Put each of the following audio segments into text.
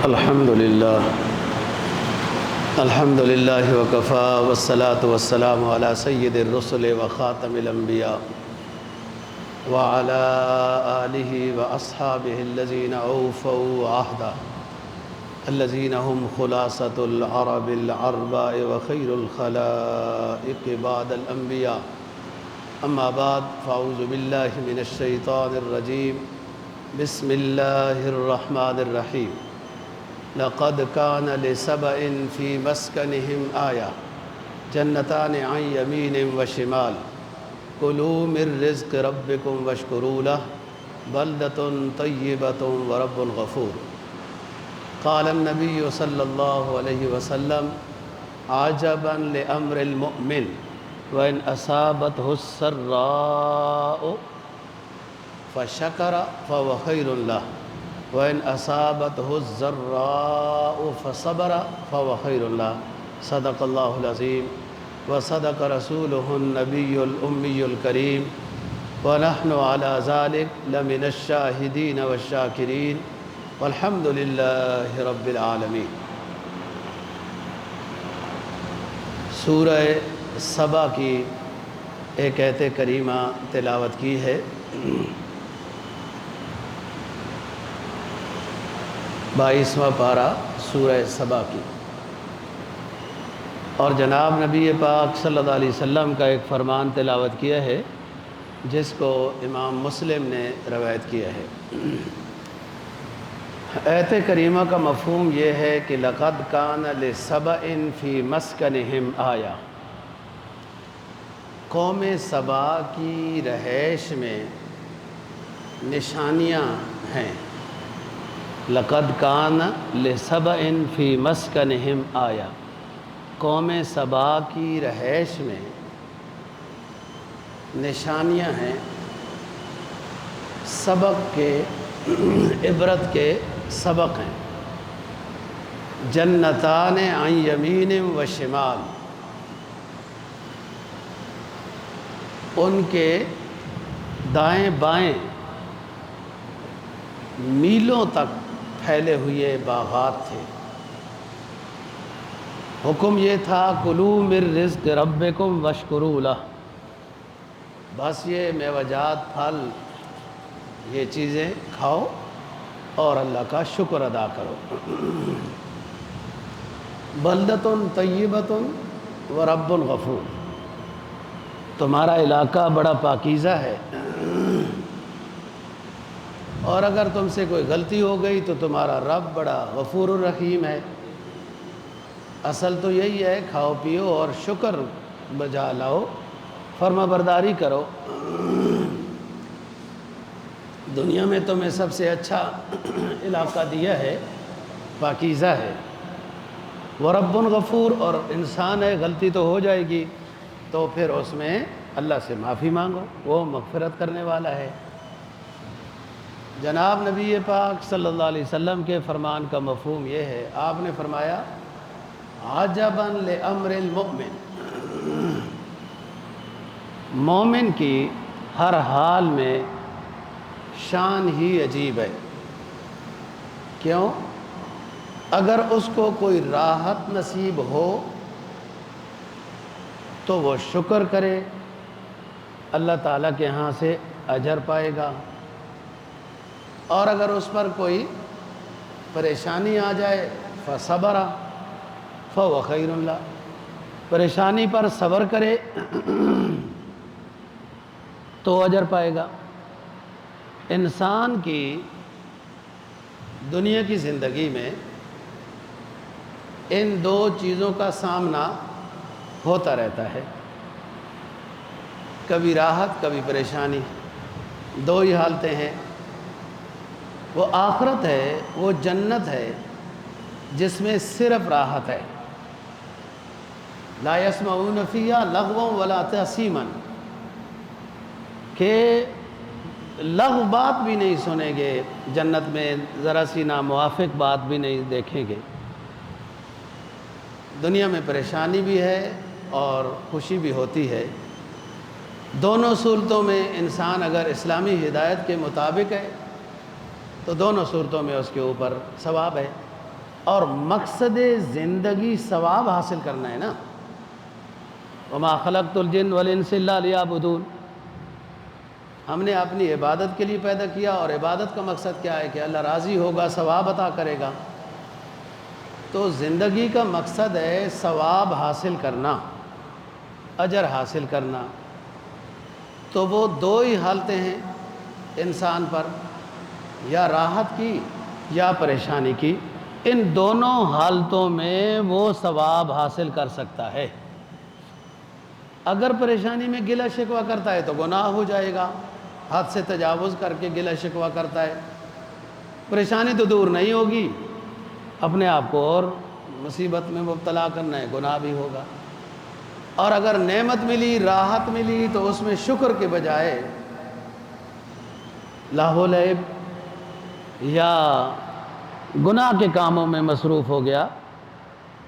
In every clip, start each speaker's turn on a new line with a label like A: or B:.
A: الحمد لله وكفى والصلاة والسلام على سيد الرسل وخاتم الأنبياء وعلى آله وأصحابه الذين أوفوا عهدا الذين هم خلاصة العرب العرباء وخير الخلائق بعد الأنبياء. أما بعد فأعوذ بالله من الشيطان الرجيم. بسم الله الرحمن الرحيم. لقد كان لسبأ في مسكنهم آية جنتان عن يمين وشمال كلوا من رزق ربكم واشكروا له بلدة طيبة ورب غفور. قال النبي صلى الله عليه وسلم عجبا لأمر المؤمن وإن أصابته السراء فشكر فهو خير له وإن أصابته الضراء فصبر فهو خير له. صدق الله العظيم وصدق رسوله النبي الأمي الكريم ونحن على ذلك لمن الشاهدين والشاكرين والحمد لله رب العالمين. سورہ سبا کی ایک آیت کریمہ تلاوت کی ہے. 22واں پارہ سورہ سبا کی، اور جناب نبی پاک صلی اللہ علیہ وسلم کا ایک فرمان تلاوت کیا ہے جس کو امام مسلم نے روایت کیا ہے. آیت کریمہ کا مفہوم یہ ہے کہ لقد کان لسبأ فی مسکنہم آیہ، قوم سبا کی رہائش میں نشانیاں ہیں. لقد کان لسبأ فی مسکنہم آیہ، قوم سبا کی رہائش میں نشانیاں ہیں، سبق کے عبرت کے سبق ہیں. جنتان عن یمین و شمال، ان کے دائیں بائیں میلوں تک پھیلے ہوئے باغات تھے. حکم یہ تھا کلوا من رزق ربکم واشکروا لہ، بس یہ میوجات پھل یہ چیزیں کھاؤ اور اللہ کا شکر ادا کرو. بلدۃ طیبۃ ورب غفور، تمہارا علاقہ بڑا پاکیزہ ہے، اور اگر تم سے کوئی غلطی ہو گئی تو تمہارا رب بڑا غفور الرحیم ہے. اصل تو یہی ہے، کھاؤ پیو اور شکر بجا لاؤ، فرما برداری کرو. دنیا میں تمہیں سب سے اچھا علاقہ دیا ہے، پاکیزہ ہے. ورب غفور، اور انسان ہے غلطی تو ہو جائے گی تو پھر اس میں اللہ سے معافی مانگو، وہ مغفرت کرنے والا ہے. جناب نبی پاک صلی اللہ علیہ وسلم کے فرمان کا مفہوم یہ ہے، آپ نے فرمایا عجبا لامر المؤمن، مومن کی ہر حال میں شان ہی عجیب ہے. کیوں؟ اگر اس کو کوئی راحت نصیب ہو تو وہ شکر کرے، اللہ تعالیٰ کے ہاں سے اجر پائے گا. اور اگر اس پر کوئی پریشانی آ جائے فصبر فهو خیر له، پریشانی پر صبر کرے تو اجر پائے گا. انسان کی دنیا کی زندگی میں ان دو چیزوں کا سامنا ہوتا رہتا ہے، کبھی راحت کبھی پریشانی، دو ہی حالتیں ہیں. وہ آخرت ہے، وہ جنت ہے جس میں صرف راحت ہے. لا يسمعون فيها لغوا ولا تأثیما، کہ لغو بات بھی نہیں سنیں گے جنت میں، ذرا سی ناموافق بات بھی نہیں دیکھیں گے. دنیا میں پریشانی بھی ہے اور خوشی بھی ہوتی ہے. دونوں صورتوں میں انسان اگر اسلامی ہدایت کے مطابق ہے تو دونوں صورتوں میں اس کے اوپر ثواب ہے. اور مقصد زندگی ثواب حاصل کرنا ہے نا. وما خلقت الجن والانس الا لیعبدون. ہم نے اپنی عبادت کے لیے پیدا کیا، اور عبادت کا مقصد کیا ہے کہ اللہ راضی ہوگا، ثواب عطا کرے گا. تو زندگی کا مقصد ہے ثواب حاصل کرنا، اجر حاصل کرنا. تو وہ دو ہی حالتیں ہیں انسان پر، یا راحت کی یا پریشانی کی. ان دونوں حالتوں میں وہ ثواب حاصل کر سکتا ہے. اگر پریشانی میں گلہ شکوہ کرتا ہے تو گناہ ہو جائے گا، حد سے تجاوز کر کے گلہ شکوہ کرتا ہے. پریشانی تو دور نہیں ہوگی، اپنے آپ کو اور مصیبت میں مبتلا کرنا ہے، گناہ بھی ہوگا. اور اگر نعمت ملی، راحت ملی، تو اس میں شکر کے بجائے لاہ و لعب یا گناہ کے کاموں میں مصروف ہو گیا،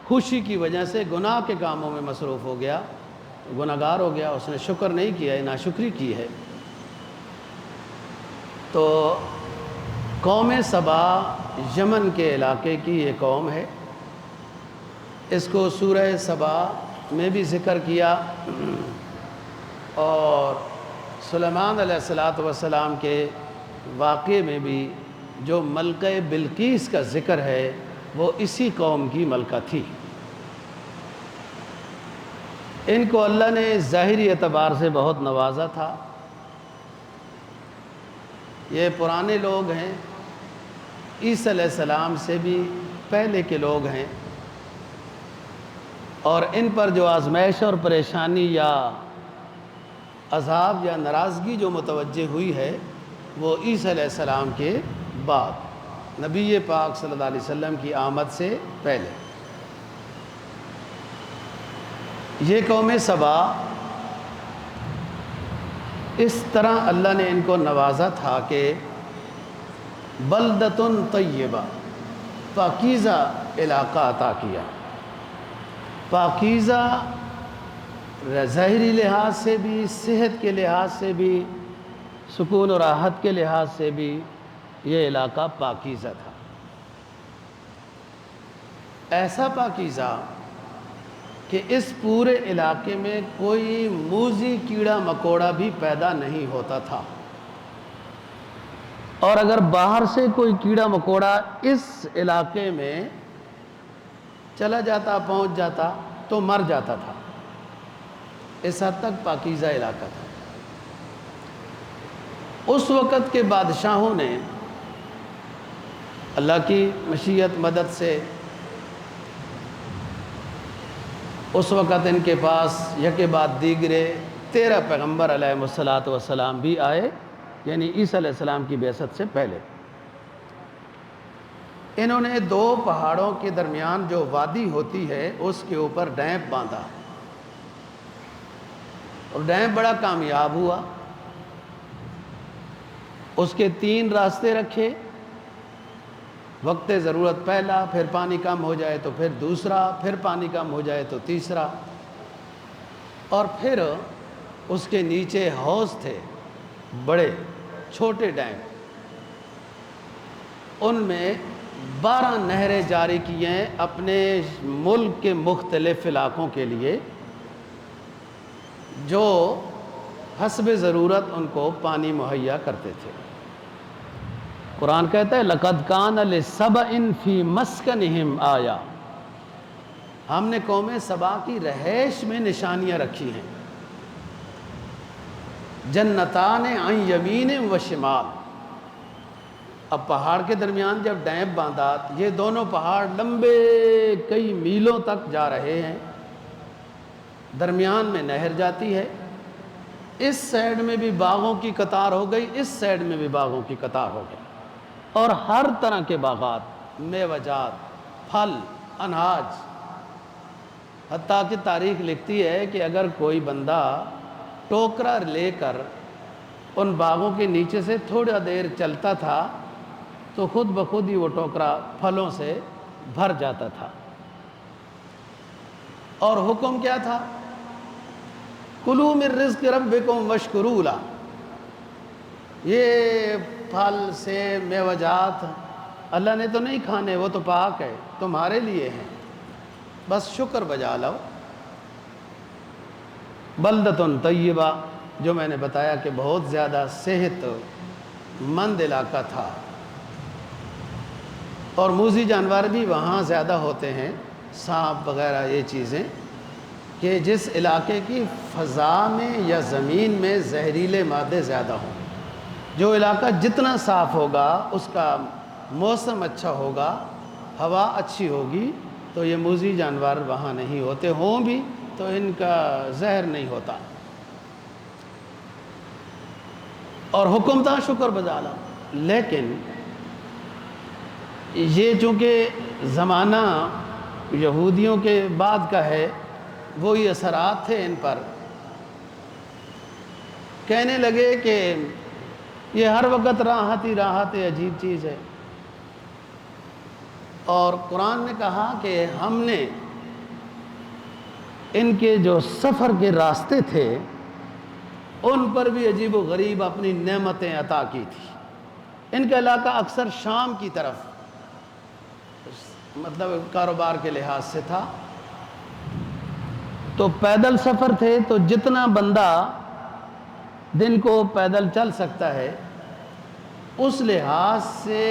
A: خوشی کی وجہ سے گناہ کے کاموں میں مصروف ہو گیا، گناہگار ہو گیا، اس نے شکر نہیں کیا ہے، ناشکری کی ہے. تو قوم سبا یمن کے علاقے کی یہ قوم ہے. اس کو سورہ سبا میں بھی ذکر کیا، اور سلیمان علیہ السلام کے واقعے میں بھی جو ملکہ بلقیس کا ذکر ہے وہ اسی قوم کی ملکہ تھی. ان کو اللہ نے ظاہری اعتبار سے بہت نوازا تھا. یہ پرانے لوگ ہیں، عیسیٰ علیہ السلام سے بھی پہلے کے لوگ ہیں، اور ان پر جو آزمائش اور پریشانی یا عذاب یا ناراضگی جو متوجہ ہوئی ہے وہ عیسیٰ علیہ السلام کے بعد، نبی پاک صلی اللہ علیہ وسلم کی آمد سے پہلے. یہ قوم سبا اس طرح اللہ نے ان کو نوازا تھا کہ بلدتن طیبہ، پاکیزہ علاقہ عطا کیا. پاکیزہ ظاہری لحاظ سے بھی، صحت کے لحاظ سے بھی، سکون و راحت کے لحاظ سے بھی یہ علاقہ پاکیزہ تھا. ایسا پاکیزہ کہ اس پورے علاقے میں کوئی موذی کیڑا مکوڑا بھی پیدا نہیں ہوتا تھا، اور اگر باہر سے کوئی کیڑا مکوڑا اس علاقے میں چلا جاتا، پہنچ جاتا، تو مر جاتا تھا. اس حد تک پاکیزہ علاقہ تھا. اس وقت کے بادشاہوں نے اللہ کی مشیت مدد سے، اس وقت ان کے پاس یکے بعد دیگرے 13 پیغمبر علیہ السلام بھی آئے، یعنی عیسیٰ علیہ السلام کی بعثت سے پہلے. انہوں نے 2 پہاڑوں کے درمیان جو وادی ہوتی ہے اس کے اوپر ڈیم باندھا، اور ڈیم بڑا کامیاب ہوا. اس کے 3 راستے رکھے، وقت ضرورت پہلا، پھر پانی کم ہو جائے تو پھر دوسرا، پھر پانی کم ہو جائے تو تیسرا، اور پھر اس کے نیچے حوض تھے، بڑے چھوٹے ڈیم. ان میں 12 نہریں جاری کی ہیں اپنے ملک کے مختلف علاقوں کے لیے، جو حسب ضرورت ان کو پانی مہیا کرتے تھے. قرآن کہتا ہے لَقَدْ كَانَ لِسَبَإٍ فِي مَسْكَنِهِمْ آیا. ہم نے قوم سبا کی رہائش میں نشانیاں رکھی ہیں. جنتان عن یمین و شمال. اب پہاڑ کے درمیان جب ڈیم باندھا، یہ دونوں پہاڑ لمبے کئی میلوں تک جا رہے ہیں، درمیان میں نہر جاتی ہے، اس سائیڈ میں بھی باغوں کی قطار ہو گئی، اس سائیڈ میں بھی باغوں کی قطار ہو گئی، اور ہر طرح کے باغات، میوجات، پھل، اناج. حتیٰ کہ تاریخ لکھتی ہے کہ اگر کوئی بندہ ٹوکرا لے کر ان باغوں کے نیچے سے تھوڑا دیر چلتا تھا تو خود بخود ہی وہ ٹوکرا پھلوں سے بھر جاتا تھا. اور حکم کیا تھا؟ کلوا من رزق ربکم واشکروا لہ. یہ پھل سے میوجات اللہ نے تو نہیں کھانے، وہ تو پاک ہے، تمہارے لیے ہیں، بس شکر بجا لاؤ۔ بلدتن طیبہ، جو میں نے بتایا کہ بہت زیادہ صحت مند علاقہ تھا، اور موذی جانور بھی وہاں زیادہ ہوتے ہیں، سانپ وغیرہ یہ چیزیں، کہ جس علاقے کی فضا میں یا زمین میں زہریلے مادے زیادہ ہوں۔ جو علاقہ جتنا صاف ہوگا، اس کا موسم اچھا ہوگا، ہوا اچھی ہوگی، تو یہ موذی جانور وہاں نہیں ہوتے، ہوں بھی تو ان کا زہر نہیں ہوتا۔ اور حکم تھا شکر بجا لاؤ۔ لیکن یہ چونکہ زمانہ یہودیوں کے بعد کا ہے، وہی اثرات تھے ان پر، کہنے لگے کہ یہ ہر وقت راحت ہی راحت ہے، عجیب چیز ہے۔ اور قرآن نے کہا کہ ہم نے ان کے جو سفر کے راستے تھے ان پر بھی عجیب و غریب اپنی نعمتیں عطا کی تھی۔ ان کا علاقہ اکثر شام کی طرف، مطلب کاروبار کے لحاظ سے تھا، تو پیدل سفر تھے، تو جتنا بندہ دن کو پیدل چل سکتا ہے اس لحاظ سے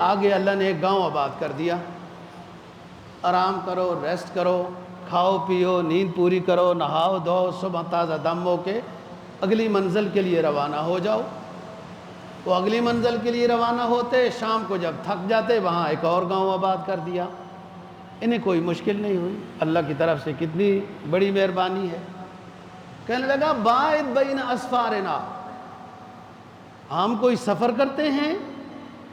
A: آگے اللہ نے ایک گاؤں آباد کر دیا۔ آرام کرو، ریسٹ کرو، کھاؤ پیو، نیند پوری کرو، نہاؤ دھو، صبح تازہ دم ہو کے اگلی منزل کے لیے روانہ ہو جاؤ۔ وہ اگلی منزل کے لیے روانہ ہوتے، شام کو جب تھک جاتے وہاں ایک اور گاؤں آباد کر دیا۔ انہیں کوئی مشکل نہیں ہوئی، اللہ کی طرف سے کتنی بڑی مہربانی ہے۔ کہنے لگا باعد بین اسفارنا، ہم کوئی سفر کرتے ہیں،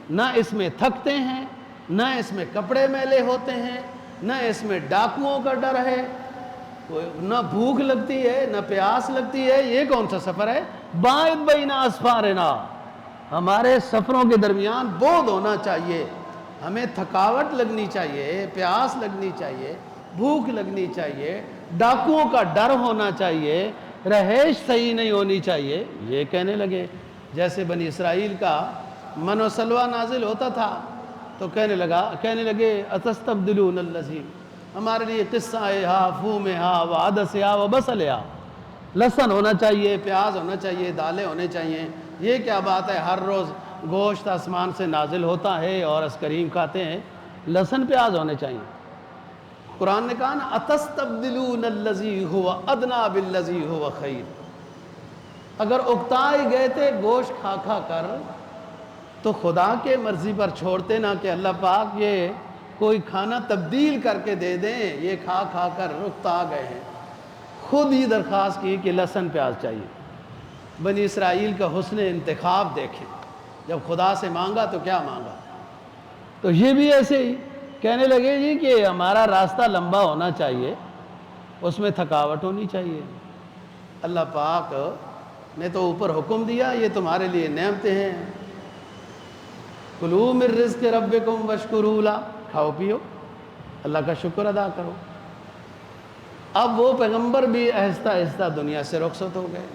A: نہ اس میں تھکتے ہیں، نہ اس میں کپڑے میلے ہوتے ہیں، نہ اس میں ڈاکوؤں کا ڈر ہے، نہ بھوک لگتی ہے، نہ پیاس لگتی ہے۔ یہ کون سا سفر ہے؟ باعد بین اسفارنا، ہمارے سفروں کے درمیان بودھ ہونا چاہیے، ہمیں تھکاوٹ لگنی چاہیے، پیاس لگنی چاہیے، بھوک لگنی چاہیے، ڈاکوؤں کا ڈر ہونا چاہیے، رہائش صحیح نہیں ہونی چاہیے۔ یہ کہنے لگے، جیسے بنی اسرائیل کا من و سلوہ نازل ہوتا تھا تو کہنے لگے اتستبدلون الذی، ہمارے لیے قصہ ہا فوم ہا و عدس ہا و بصل ہا، لہسن ہونا چاہیے، پیاز ہونا چاہیے، دالیں ہونے چاہیے۔ یہ کیا بات ہے، ہر روز گوشت آسمان سے نازل ہوتا ہے اور کریم کھاتے ہیں، لہسن پیاز ہونے چاہیے۔ قرآن نے کہا نا اتستبدلون الذی هو ادنی بالذی هو خیر، اگر اکتائے گئے تھے گوشت کھا کھا کر تو خدا کے مرضی پر چھوڑتے نہ کہ اللہ پاک یہ کوئی کھانا تبدیل کر کے دے دیں، یہ کھا کھا کر اکتا گئے ہیں، خود ہی درخواست کی کہ لہسن پیاز چاہیے۔ بنی اسرائیل کا حسن انتخاب دیکھیں، جب خدا سے مانگا تو کیا مانگا۔ تو یہ بھی ایسے ہی کہنے لگے جی کہ ہمارا راستہ لمبا ہونا چاہیے، اس میں تھکاوٹ ہونی چاہیے۔ اللہ پاک نے تو اوپر حکم دیا یہ تمہارے لیے نعمتیں ہیں، کلوا من رزق ربکم واشکروا لہ، کھاؤ پیو، اللہ کا شکر ادا کرو۔ اب وہ پیغمبر بھی آہستہ آہستہ دنیا سے رخصت ہو گئے،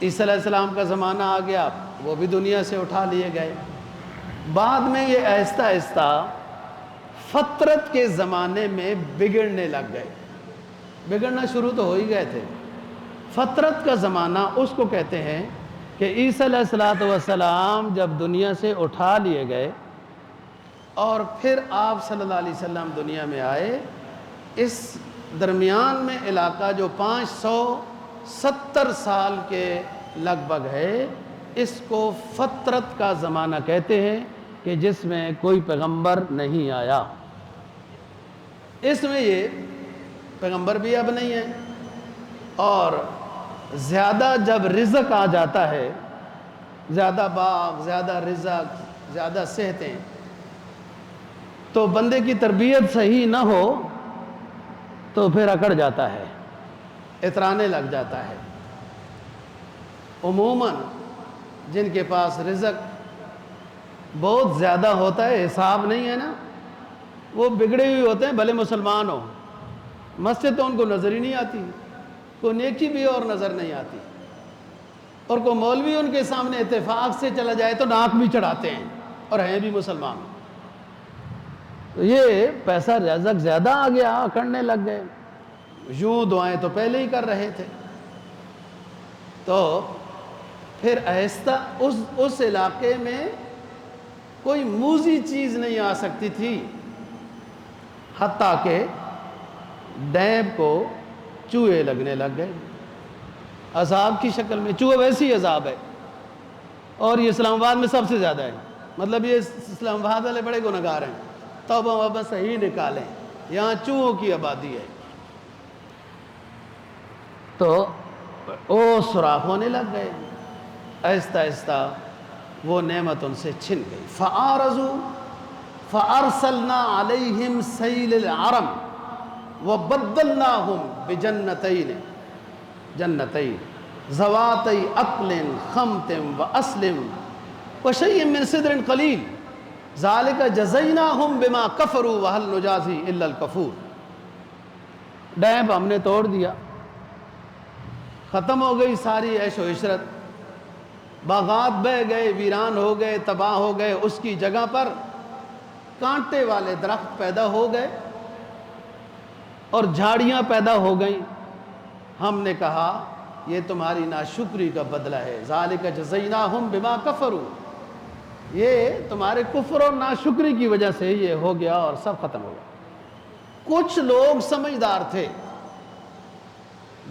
A: عیسیٰ علیہ السلام کا زمانہ آ گیا، وہ بھی دنیا سے اٹھا لیے گئے۔ بعد میں یہ آہستہ آہستہ فطرت کے زمانے میں بگڑنے لگ گئے، بگڑنا شروع تو ہو ہی گئے تھے۔ فطرت کا زمانہ اس کو کہتے ہیں کہ عیسیٰ علیہ السلام جب دنیا سے اٹھا لیے گئے اور پھر آپ صلی اللہ علیہ وسلم دنیا میں آئے، اس درمیان میں علاقہ جو 570 سال کے لگ بھگ ہے، اس کو فطرت کا زمانہ کہتے ہیں، کہ جس میں کوئی پیغمبر نہیں آیا۔ اس میں یہ پیغمبر بھی اب نہیں ہے، اور زیادہ جب رزق آ جاتا ہے، زیادہ باغ، زیادہ رزق، زیادہ صحتیں، تو بندے کی تربیت صحیح نہ ہو تو پھر اکڑ جاتا ہے، اترانے لگ جاتا ہے۔ عموماً جن کے پاس رزق بہت زیادہ ہوتا ہے، حساب نہیں ہے نا، وہ بگڑے ہوئے ہوتے ہیں، بھلے مسلمان ہو، مسجد تو ان کو نظر ہی نہیں آتی، کوئی نیکی بھی اور نظر نہیں آتی، اور کوئی مولوی ان کے سامنے اتفاق سے چلا جائے تو ناک بھی چڑھاتے ہیں، اور ہیں بھی مسلمان۔ تو یہ پیسہ رزق زیادہ آ گیا، کرنے لگ گئے، یوں دعائیں تو پہلے ہی کر رہے تھے۔ تو پھر آہستہ اس علاقے میں کوئی موذی چیز نہیں آ سکتی تھی، حتیٰ کہ ڈیب کو چوہے لگنے لگ گئے، عذاب کی شکل میں۔ چوہے ویسی عذاب ہے، اور یہ اسلام آباد میں سب سے زیادہ ہے۔ مطلب یہ اسلام آباد والے بڑے گنہگار ہیں، توبہ وابہ صحیح نکالیں، یہاں چوہوں کی آبادی ہے۔ تو وہ سوراخ ہونے لگ گئے، آہستہ آہستہ وہ نعمت ان سے چھن گئی۔ فَأَعْرَضُوا فَأَرْسَلْنَا عَلَيْهِمْ سَيْلَ الْعَرَمِ وَبَدَّلْنَاهُمْ جنتين ذواتي أكل خمط وأصل وشيء من سدر قليل ذلك جزيناهم بما كفروا وهل نجازي إلا الكفور۔ ڈیب ہم نے توڑ دیا، ختم ہو گئی ساری عیش و عشرت، باغات بہہ گئے، ویران ہو گئے، تباہ ہو گئے، اس کی جگہ پر کانٹے والے درخت پیدا ہو گئے اور جھاڑیاں پیدا ہو گئیں۔ ہم نے کہا یہ تمہاری ناشکری کا بدلہ ہے، ذالک جزیناہم بما کفروا، یہ تمہارے کفر اور ناشکری کی وجہ سے یہ ہو گیا اور سب ختم ہو گیا۔ کچھ لوگ سمجھدار تھے،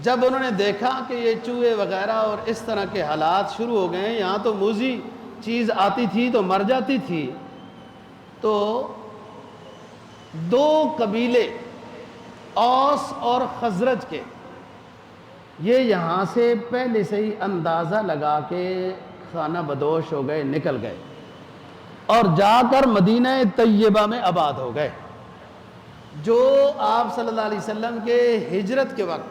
A: جب انہوں نے دیکھا کہ یہ چوہے وغیرہ اور اس طرح کے حالات شروع ہو گئے ہیں، یہاں تو موذی چیز آتی تھی تو مر جاتی تھی، تو دو قبیلے اوس اور خزرج کے، یہ یہاں سے پہلے سے ہی اندازہ لگا کے خانہ بدوش ہو گئے، نکل گئے اور جا کر مدینہ طیبہ میں آباد ہو گئے۔ جو آپ صلی اللہ علیہ وسلم کے ہجرت کے وقت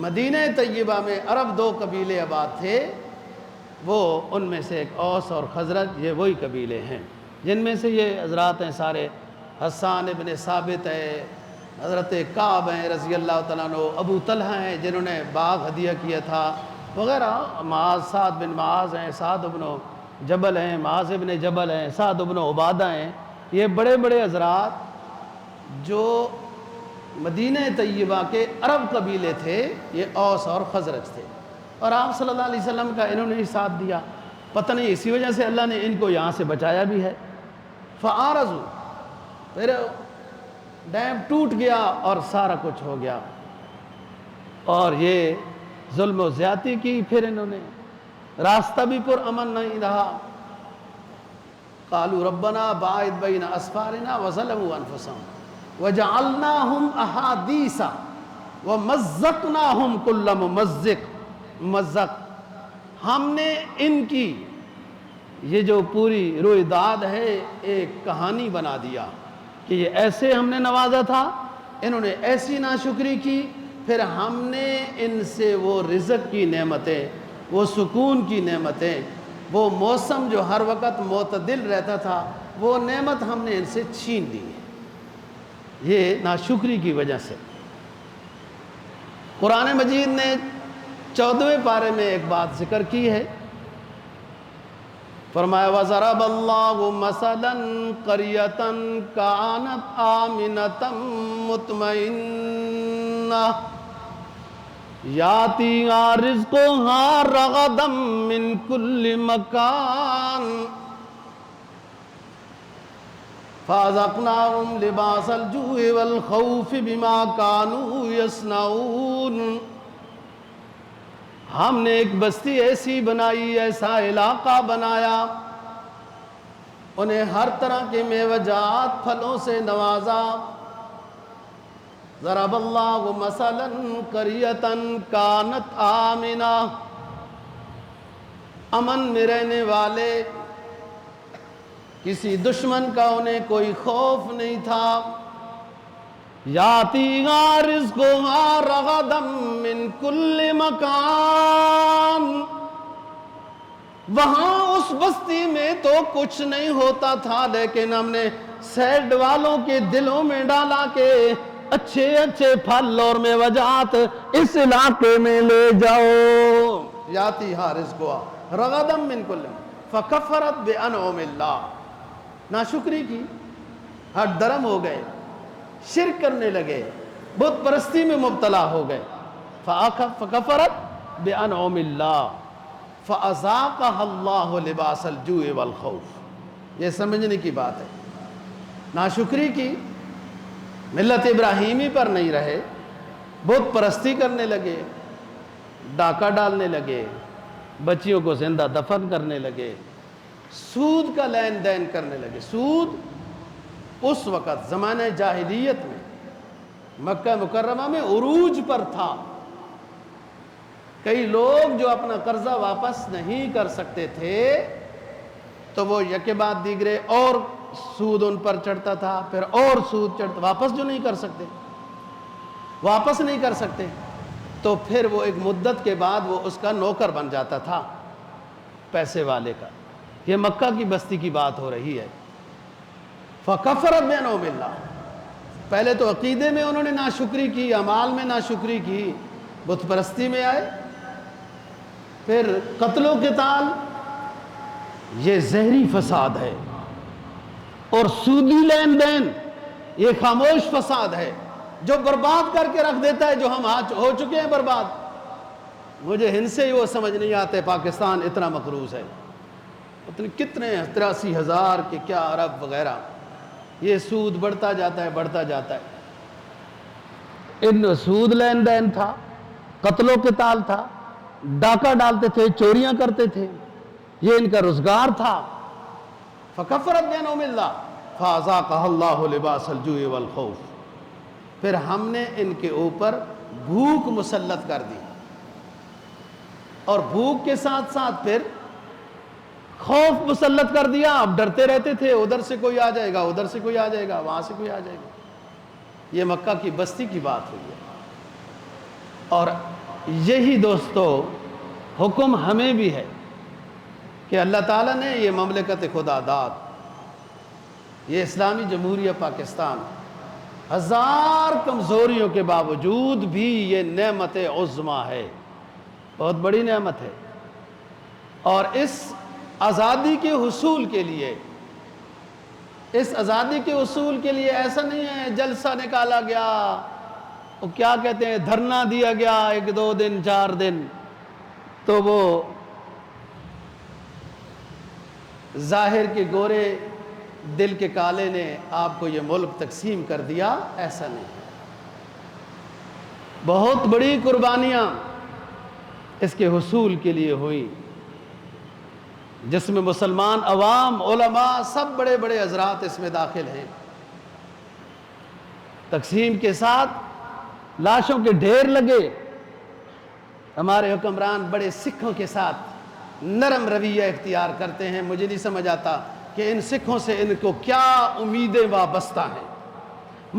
A: مدینہ طیبہ میں عرب دو قبیلے آباد تھے، وہ ان میں سے ایک اوس اور خزرج، یہ وہی قبیلے ہیں جن میں سے یہ حضرات ہیں سارے، حسان ابن ثابت ہے، حضرت کعب ہیں رضی اللہ تعالیٰ عنہ، ابو طلحہ ہیں جنہوں نے باغ ہدیہ کیا تھا وغیرہ، معاذ سعد بن معاذ ہیں، سعد بن جبل ہیں، معاذ بن جبل ہیں، سعد بن عبادہ ہیں، یہ بڑے بڑے حضرات جو مدینہ طیبہ کے عرب قبیلے تھے، یہ اوس اور خزرج تھے، اور آپ صلی اللہ علیہ وسلم کا انہوں نے ہی ساتھ دیا۔ پتہ نہیں اسی وجہ سے اللہ نے ان کو یہاں سے بچایا بھی ہے۔ فَأَعْرَضُوا، پھر ڈیم ٹوٹ گیا اور سارا کچھ ہو گیا، اور یہ ظلم و زیادتی کی، پھر انہوں نے راستہ بھی پر امن نہیں رہا۔ قالوا ربنا باعد بین اسفارنا وظلموا انفسهم وجعلناهم احادیث ومزقناهم کل ممزق، ہم نے ان کی یہ جو پوری رویداد ہے ایک کہانی بنا دیا کہ یہ ایسے ہم نے نوازا تھا، انہوں نے ایسی ناشکری کی، پھر ہم نے ان سے وہ رزق کی نعمتیں، وہ سکون کی نعمتیں، وہ موسم جو ہر وقت معتدل رہتا تھا، وہ نعمت ہم نے ان سے چھین لی ہے، یہ ناشکری کی وجہ سے۔ قرآن مجید نے 14ویں پارے میں ایک بات ذکر کی ہے، فرمایا وَضَرَبَ اللَّهُ مَثَلًا قَرْيَةً كَانَتْ آمِنَةً مُطْمَئِنَّةً يَأْتِيهَا رِزْقُهَا رَغَدًا مِّن كُلِّ مَكَانٍ فَأَذَقْنَاهُمْ لِبَاسَ الْجُوعِ وَالْخَوْفِ بِمَا كَانُوا يَصْنَعُونَ۔ ہم نے ایک بستی ایسی بنائی، ایسا علاقہ بنایا، انہیں ہر طرح کے میوہ جات پھلوں سے نوازا۔ ضرب اللہ مثلا قریۃ کانت آمنہ، امن میں رہنے والے، کسی دشمن کا انہیں کوئی خوف نہیں تھا۔ یاتیہا رزقہا رغدا من کل مکان، وہاں اس بستی میں تو کچھ نہیں ہوتا تھا، لیکن ہم نے سیڈ والوں کے دلوں میں ڈالا کہ اچھے اچھے پھل اور میوہ جات اس علاقے میں لے جاؤ۔ یاتیہا رزقہا رغدا من کل، فکفرت بانعم اللہ، ناشکری کی، ہٹ درم ہو گئے، شرک کرنے لگے، بت پرستی میں مبتلا ہو گئے۔ فَكَفَرَتْ بِأَنْعُمِ اللَّهِ فَأَذَاقَهَا اللَّهُ لِبَاسَ الْجُوعِ وَالْخَوْفِ۔ یہ سمجھنے کی بات ہے۔ ناشکری کی، ملت ابراہیمی پر نہیں رہے، بت پرستی کرنے لگے، ڈاکہ ڈالنے لگے، بچیوں کو زندہ دفن کرنے لگے، سود کا لین دین کرنے لگے۔ سود اس وقت زمانہ جاہلیت میں مکہ مکرمہ میں عروج پر تھا۔ کئی لوگ جو اپنا قرضہ واپس نہیں کر سکتے تھے تو وہ یکے بعد دیگرے اور سود ان پر چڑھتا تھا، پھر اور سود چڑھتا، واپس جو نہیں کر سکتے، واپس نہیں کر سکتے تو پھر وہ ایک مدت کے بعد وہ اس کا نوکر بن جاتا تھا، پیسے والے کا۔ یہ مکہ کی بستی کی بات ہو رہی ہے۔ فَكَفَرَتْ بِأَنْعُمِ اللَّهِ، پہلے تو عقیدے میں انہوں نے ناشکری کی، اعمال میں ناشکری کی، بت پرستی میں آئے، پھر قتل و قتال، یہ زہری فساد ہے، اور سودی لین دین یہ خاموش فساد ہے جو برباد کر کے رکھ دیتا ہے، جو ہم آج ہو چکے ہیں برباد۔ مجھے ہند سے وہ سمجھ نہیں آتے، پاکستان اتنا مقروض ہے، کتنے 83,000 کے کیا ارب وغیرہ، یہ سود بڑھتا جاتا ہے، بڑھتا جاتا ہے۔ ان سود لین دین تھا، قتل و قتال تھا، ڈاکہ ڈالتے تھے، چوریاں کرتے تھے، یہ ان کا روزگار تھا۔ فَكَفَرَتْ بِأَنْعُمِ اللَّهِ فَأَذَاقَهَا اللَّهُ لِبَاسَ الْجُوعِ وَالْخَوْفِ، پھر ہم نے ان کے اوپر بھوک مسلط کر دی، اور بھوک کے ساتھ ساتھ پھر خوف مسلط کر دیا۔ اب ڈرتے رہتے تھے، ادھر سے کوئی آ جائے گا، ادھر سے کوئی آ جائے گا، وہاں سے کوئی آ جائے گا۔ یہ مکہ کی بستی کی بات ہوئی ہے، اور یہی دوستو حکم ہمیں بھی ہے کہ اللہ تعالیٰ نے یہ مملکت خدا داد، یہ اسلامی جمہوریہ پاکستان، ہزار کمزوریوں کے باوجود بھی یہ نعمت عظمیٰ ہے، بہت بڑی نعمت ہے۔ اور اس آزادی کے حصول کے لیے، اس آزادی کے حصول کے لیے ایسا نہیں ہے جلسہ نکالا گیا، وہ کیا کہتے ہیں، دھرنا دیا گیا 1 2 دن 4 دن، تو وہ ظاہر کے گورے دل کے کالے نے آپ کو یہ ملک تقسیم کر دیا، ایسا نہیں ہے۔ بہت بڑی قربانیاں اس کے حصول کے لیے ہوئی، جس میں مسلمان عوام، علماء، سب بڑے بڑے حضرات اس میں داخل ہیں۔ تقسیم کے ساتھ لاشوں کے ڈھیر لگے، ہمارے حکمران بڑے سکھوں کے ساتھ نرم رویہ اختیار کرتے ہیں۔ مجھے نہیں سمجھ آتا کہ ان سکھوں سے ان کو کیا امیدیں وابستہ ہیں۔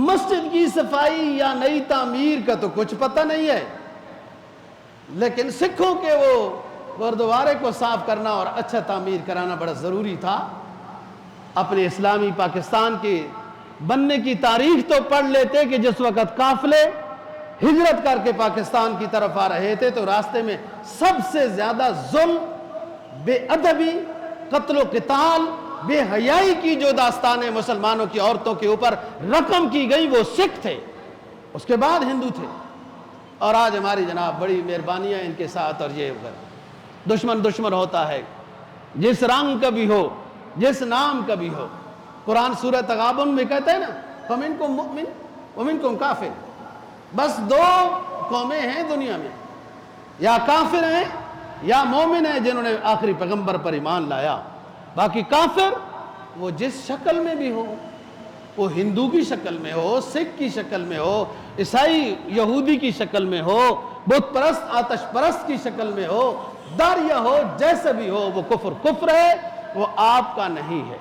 A: مسجد کی صفائی یا نئی تعمیر کا تو کچھ پتہ نہیں ہے، لیکن سکھوں کے وہ گردوارے کو صاف کرنا اور اچھا تعمیر کرانا بڑا ضروری تھا۔ اپنے اسلامی پاکستان کے بننے کی تاریخ تو پڑھ لیتے کہ جس وقت قافلے ہجرت کر کے پاکستان کی طرف آ رہے تھے تو راستے میں سب سے زیادہ ظلم، بے ادبی، قتل و قتال، بے حیائی کی جو داستانیں مسلمانوں کی عورتوں کے اوپر رقم کی گئی وہ سکھ تھے، اس کے بعد ہندو تھے، اور آج ہماری جناب بڑی مہربانیاں ان کے ساتھ۔ اور یہ دشمن ہوتا ہے، جس رنگ کا بھی ہو، جس نام کا بھی ہو۔ قرآن سورہ تغابن میں کہتا ہے نا، فَمِنْكُمْ مُؤْمِنٌ وَمِنْكُمْ کافر، بس 2 قومیں ہیں دنیا میں، یا کافر ہیں یا مومن ہیں جنہوں نے آخری پیغمبر پر ایمان لایا۔ باقی کافر وہ جس شکل میں بھی ہو، وہ ہندو کی شکل میں ہو، سکھ کی شکل میں ہو، عیسائی یہودی کی شکل میں ہو، بت پرست آتش پرست کی شکل میں ہو، داریہ ہو، جیسے بھی ہو، وہ کفر ہے، وہ آپ کا نہیں ہے۔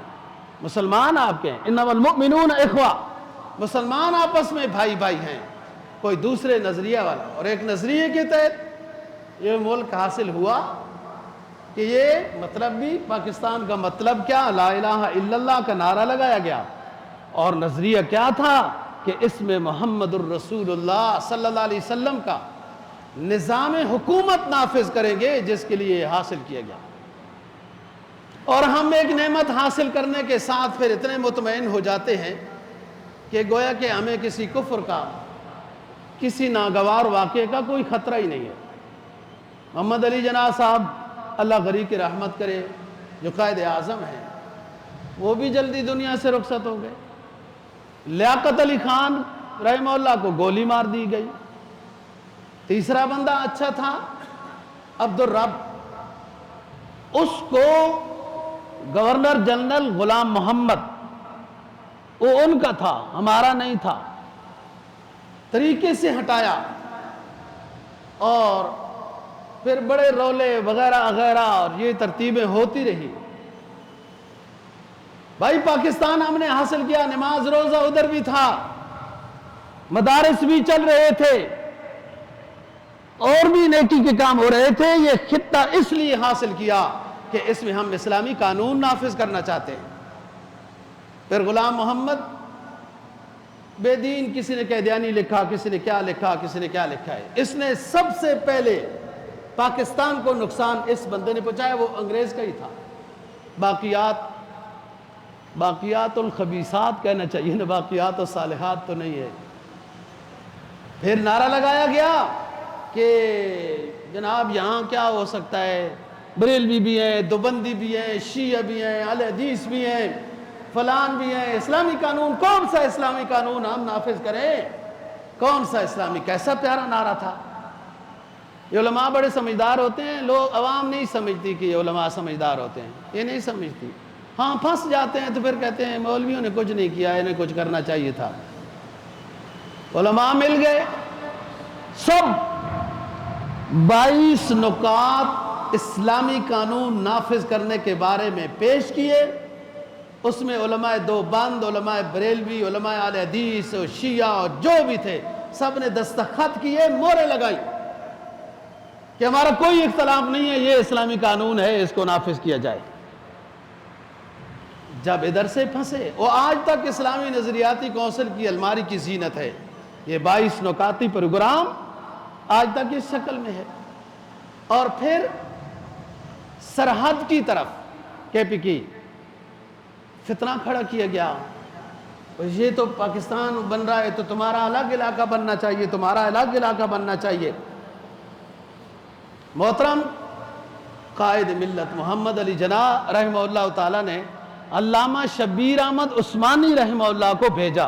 A: مسلمان آپ کے ہیں، انما المؤمنون اخوہ، مسلمان آپس میں بھائی بھائی ہیں، کوئی دوسرے نظریہ والا۔ اور ایک نظریے کے تحت یہ ملک حاصل ہوا کہ یہ مطلب بھی پاکستان کا مطلب کیا، لا الہ الا اللہ کا نعرہ لگایا گیا، اور نظریہ کیا تھا کہ اس میں محمد الرسول اللہ صلی اللہ علیہ وسلم کا نظام حکومت نافذ کریں گے، جس کے لیے حاصل کیا گیا۔ اور ہم ایک نعمت حاصل کرنے کے ساتھ پھر اتنے مطمئن ہو جاتے ہیں کہ گویا کہ ہمیں کسی کفر کا، کسی ناگوار واقعے کا کوئی خطرہ ہی نہیں ہے۔ محمد علی جناح صاحب اللہ غری کی رحمت کرے، جو قائد اعظم ہیں، وہ بھی جلدی دنیا سے رخصت ہو گئے۔ لیاقت علی خان رحمہ اللہ کو گولی مار دی گئی۔ تیسرا بندہ اچھا تھا، عبدالرب، اس کو گورنر جنرل غلام محمد، وہ ان کا تھا، ہمارا نہیں تھا، طریقے سے ہٹایا، اور پھر بڑے رولے وغیرہ وغیرہ اور یہ ترتیبیں ہوتی رہی۔ بھائی پاکستان ہم نے حاصل کیا، نماز روزہ ادھر بھی تھا، مدارس بھی چل رہے تھے، اور بھی نیکی کے کام ہو رہے تھے۔ یہ خطہ اس لیے حاصل کیا کہ اس میں ہم اسلامی قانون نافذ کرنا چاہتے ہیں۔ پھر غلام محمد بے دین، کسی نے قیدیانی لکھا، کسی نے کیا لکھا، کسی نے کیا لکھا ہے، اس نے سب سے پہلے پاکستان کو نقصان اس بندے نے پہنچایا، وہ انگریز کا ہی تھا۔ باقیات الخبیثات کہنا چاہیے نا، باقیات الصالحات تو نہیں ہے۔ پھر نعرہ لگایا گیا کہ جناب یہاں کیا ہو سکتا ہے، بریلوی بھی ہیں، دوبندی بھی ہیں، شیعہ بھی ہیں، اہل حدیث بھی ہیں، فلان بھی ہیں، اسلامی قانون، کون سا اسلامی قانون ہم نافذ کریں، کون سا اسلامی؟ کیسا پیارا نعرہ تھا۔ یہ علماء بڑے سمجھدار ہوتے ہیں، لوگ عوام نہیں سمجھتی کہ یہ علماء سمجھدار ہوتے ہیں، یہ نہیں سمجھتی، ہاں پھنس جاتے ہیں تو پھر کہتے ہیں مولویوں نے کچھ نہیں کیا، انہیں کچھ کرنا چاہیے تھا۔ علماء مل گئے، سب 22 نکات اسلامی قانون نافذ کرنے کے بارے میں پیش کیے۔ اس میں علماء دیوبند، علماء بریلوی، علماء اہل حدیث، شیعہ اور جو بھی تھے، سب نے دستخط کیے، مہریں لگائی کہ ہمارا کوئی اختلاف نہیں ہے، یہ اسلامی قانون ہے، اس کو نافذ کیا جائے۔ جب ادھر سے پھنسے، وہ آج تک اسلامی نظریاتی کونسل کی الماری کی زینت ہے، یہ 22 نکاتی پروگرام آج تک اس شکل میں ہے۔ اور پھر سرحد کی طرف کے پی کی فتنہ کھڑا کیا گیا، یہ تو پاکستان بن رہا ہے تو تمہارا الگ علاقہ بننا چاہیے، تمہارا الگ علاقہ بننا چاہیے۔ محترم قائد ملت محمد علی جناح رحمہ اللہ تعالیٰ نے علامہ شبیر احمد عثمانی رحمہ اللہ کو بھیجا،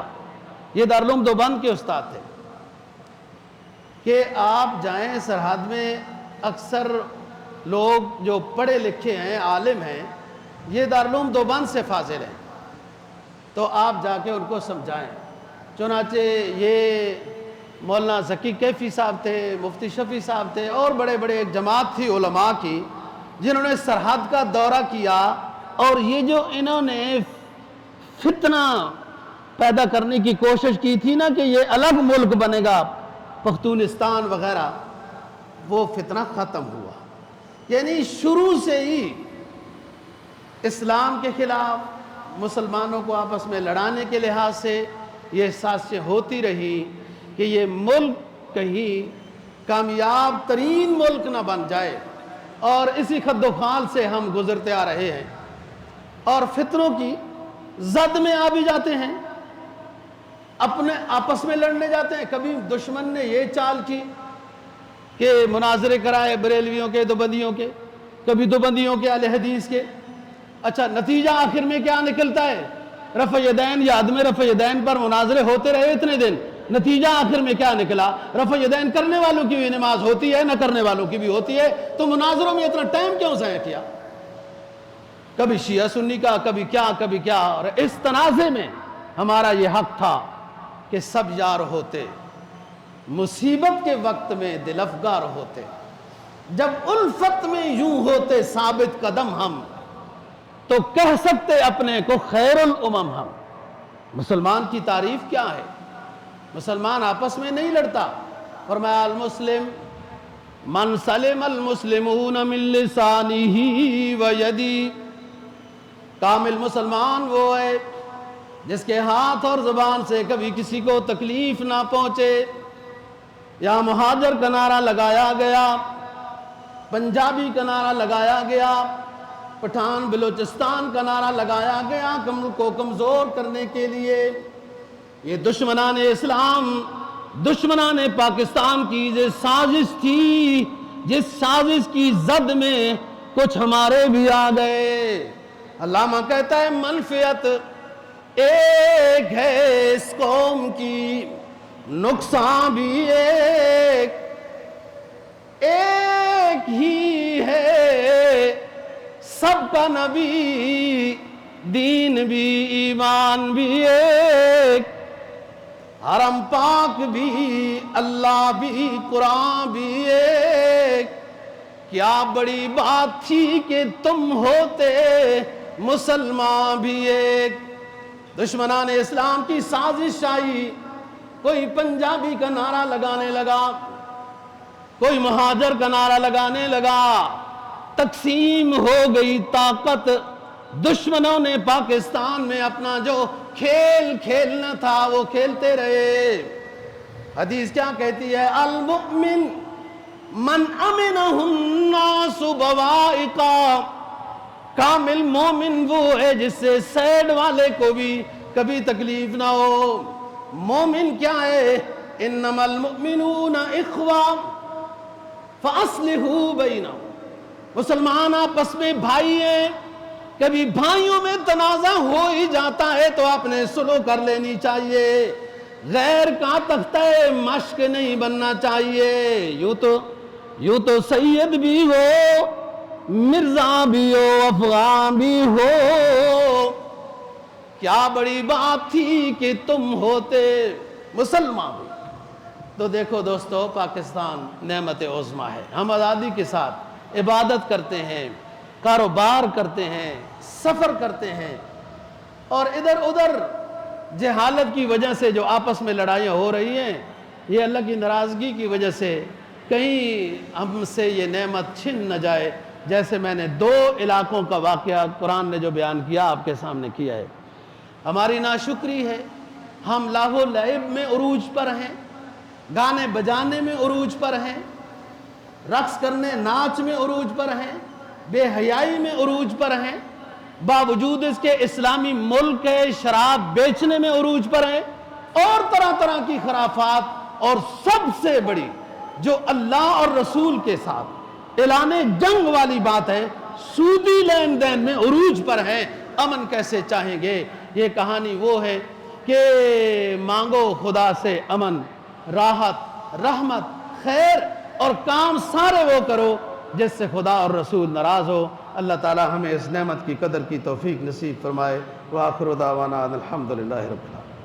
A: یہ دارالعلوم دیوبند کے استاد تھے، کہ آپ جائیں سرحد میں، اکثر لوگ جو پڑھے لکھے ہیں، عالم ہیں، یہ دارالعلوم دیوبند سے فاضل ہیں، تو آپ جا کے ان کو سمجھائیں۔ چنانچہ یہ مولانا ذکی کیفی صاحب تھے، مفتی شفیع صاحب تھے، اور بڑے بڑے ایک جماعت تھی علماء کی، جنہوں نے سرحد کا دورہ کیا، اور یہ جو انہوں نے فتنہ پیدا کرنے کی کوشش کی تھی نا کہ یہ الگ ملک بنے گا، پختونستان وغیرہ، وہ فتنہ ختم ہوا۔ یعنی شروع سے ہی اسلام کے خلاف، مسلمانوں کو آپس میں لڑانے کے لحاظ سے یہ سازشیں ہوتی رہی کہ یہ ملک کہیں کامیاب ترین ملک نہ بن جائے، اور اسی خد و خال سے ہم گزرتے آ رہے ہیں، اور فتنوں کی زد میں آ بھی جاتے ہیں، اپنے آپس میں لڑنے جاتے ہیں۔ کبھی دشمن نے یہ چال کی کہ مناظرے کرائے بریلویوں کے، دیوبندیوں کے، کبھی دیوبندیوں کے اہل حدیث کے۔ اچھا نتیجہ آخر میں کیا نکلتا ہے؟ رفع یدین یا عدم رفع یدین پر مناظرے ہوتے رہے اتنے دن، نتیجہ آخر میں کیا نکلا؟ رفع یدین کرنے والوں کی بھی نماز ہوتی ہے، نہ کرنے والوں کی بھی ہوتی ہے، تو مناظروں میں اتنا ٹائم کیوں ضائع کیا؟ کبھی شیعہ سنی کا، کبھی کیا، اور اس تنازع میں ہمارا یہ حق تھا کہ سب یار ہوتے، مصیبت کے وقت میں دل افگار ہوتے، جب الفت میں یوں ہوتے ثابت قدم ہم، تو کہہ سکتے اپنے کو خیر الامم ہم۔ مسلمان کی تعریف کیا ہے؟ مسلمان آپس میں نہیں لڑتا، فرمایا المسلم من سلم المسلمون من لسانہ و یدی، کامل مسلمان وہ ہے جس کے ہاتھ اور زبان سے کبھی کسی کو تکلیف نہ پہنچے۔ یہاں مہاجر کا نعرہ لگایا گیا، پنجابی کا نعرہ لگایا گیا، پٹھان بلوچستان کا نعرہ لگایا گیا، کو کمزور کرنے کے لیے، یہ دشمنان اسلام، دشمنان پاکستان کی یہ سازش تھی، جس سازش کی زد میں کچھ ہمارے بھی آ گئے۔ علامہ کہتا ہے منفعت ایک ہے اس قوم کی، نقصان بھی ایک ہی ہے، سب کا نبی، دین بھی، ایمان بھی ایک، حرم پاک بھی، اللہ بھی، قرآن بھی ایک، کیا بڑی بات تھی کہ تم ہوتے مسلمان بھی ایک۔ دشمنان اسلام کی سازش آئی، کوئی پنجابی کا نعرہ لگانے لگا، کوئی مہاجر کا نعرہ لگانے لگا، تقسیم ہو گئی طاقت، دشمنوں نے پاکستان میں اپنا جو کھیل کھیلنا تھا وہ کھیلتے رہے۔ حدیث کیا کہتی ہے؟ المؤمن من امنہ الناس بوائقا، کامل مومن وہ ہے جس سے سیڈ والے کو بھی کبھی تکلیف نہ ہو۔ مومن کیا ہے؟ انما المؤمنون اخوہ فاصلحوا بینہم، مسلمان آپس میں بھائی ہیں، کبھی بھائیوں میں تنازع ہو ہی جاتا ہے تو اپنے سلو کر لینی چاہیے، غیر کا تختہ مشق نہیں بننا چاہیے۔ یوں تو سید بھی ہو، مرزا بھی ہو، افغان بھی ہو، کیا بڑی بات تھی کہ تم ہوتے مسلمان بھی۔ تو دیکھو دوستو، پاکستان نعمت عظمیٰ ہے، ہم آزادی کے ساتھ عبادت کرتے ہیں، کاروبار کرتے ہیں، سفر کرتے ہیں، اور ادھر ادھر جہالت کی وجہ سے جو آپس میں لڑائیاں ہو رہی ہیں، یہ اللہ کی ناراضگی کی وجہ سے کہیں ہم سے یہ نعمت چھن نہ جائے۔ جیسے میں نے 2 علاقوں کا واقعہ قرآن نے جو بیان کیا آپ کے سامنے کیا ہے، ہماری ناشکری ہے، ہم لاہو و لعب میں عروج پر ہیں، گانے بجانے میں عروج پر ہیں، رقص کرنے ناچ میں عروج پر ہیں، بے حیائی میں عروج پر ہیں، باوجود اس کے اسلامی ملک ہے، شراب بیچنے میں عروج پر ہیں، اور طرح طرح کی خرافات، اور سب سے بڑی جو اللہ اور رسول کے ساتھ اعلان جنگ والی بات ہے، سودی لین دین میں عروج پر ہیں۔ امن کیسے چاہیں گے؟ یہ کہانی وہ ہے کہ مانگو خدا سے امن، راحت، رحمت، خیر، اور کام سارے وہ کرو جس سے خدا اور رسول ناراض ہو۔ اللہ تعالی ہمیں اس نعمت کی قدر کی توفیق نصیب فرمائے۔ وآخر دعوانا الحمدللہ رب العالمین۔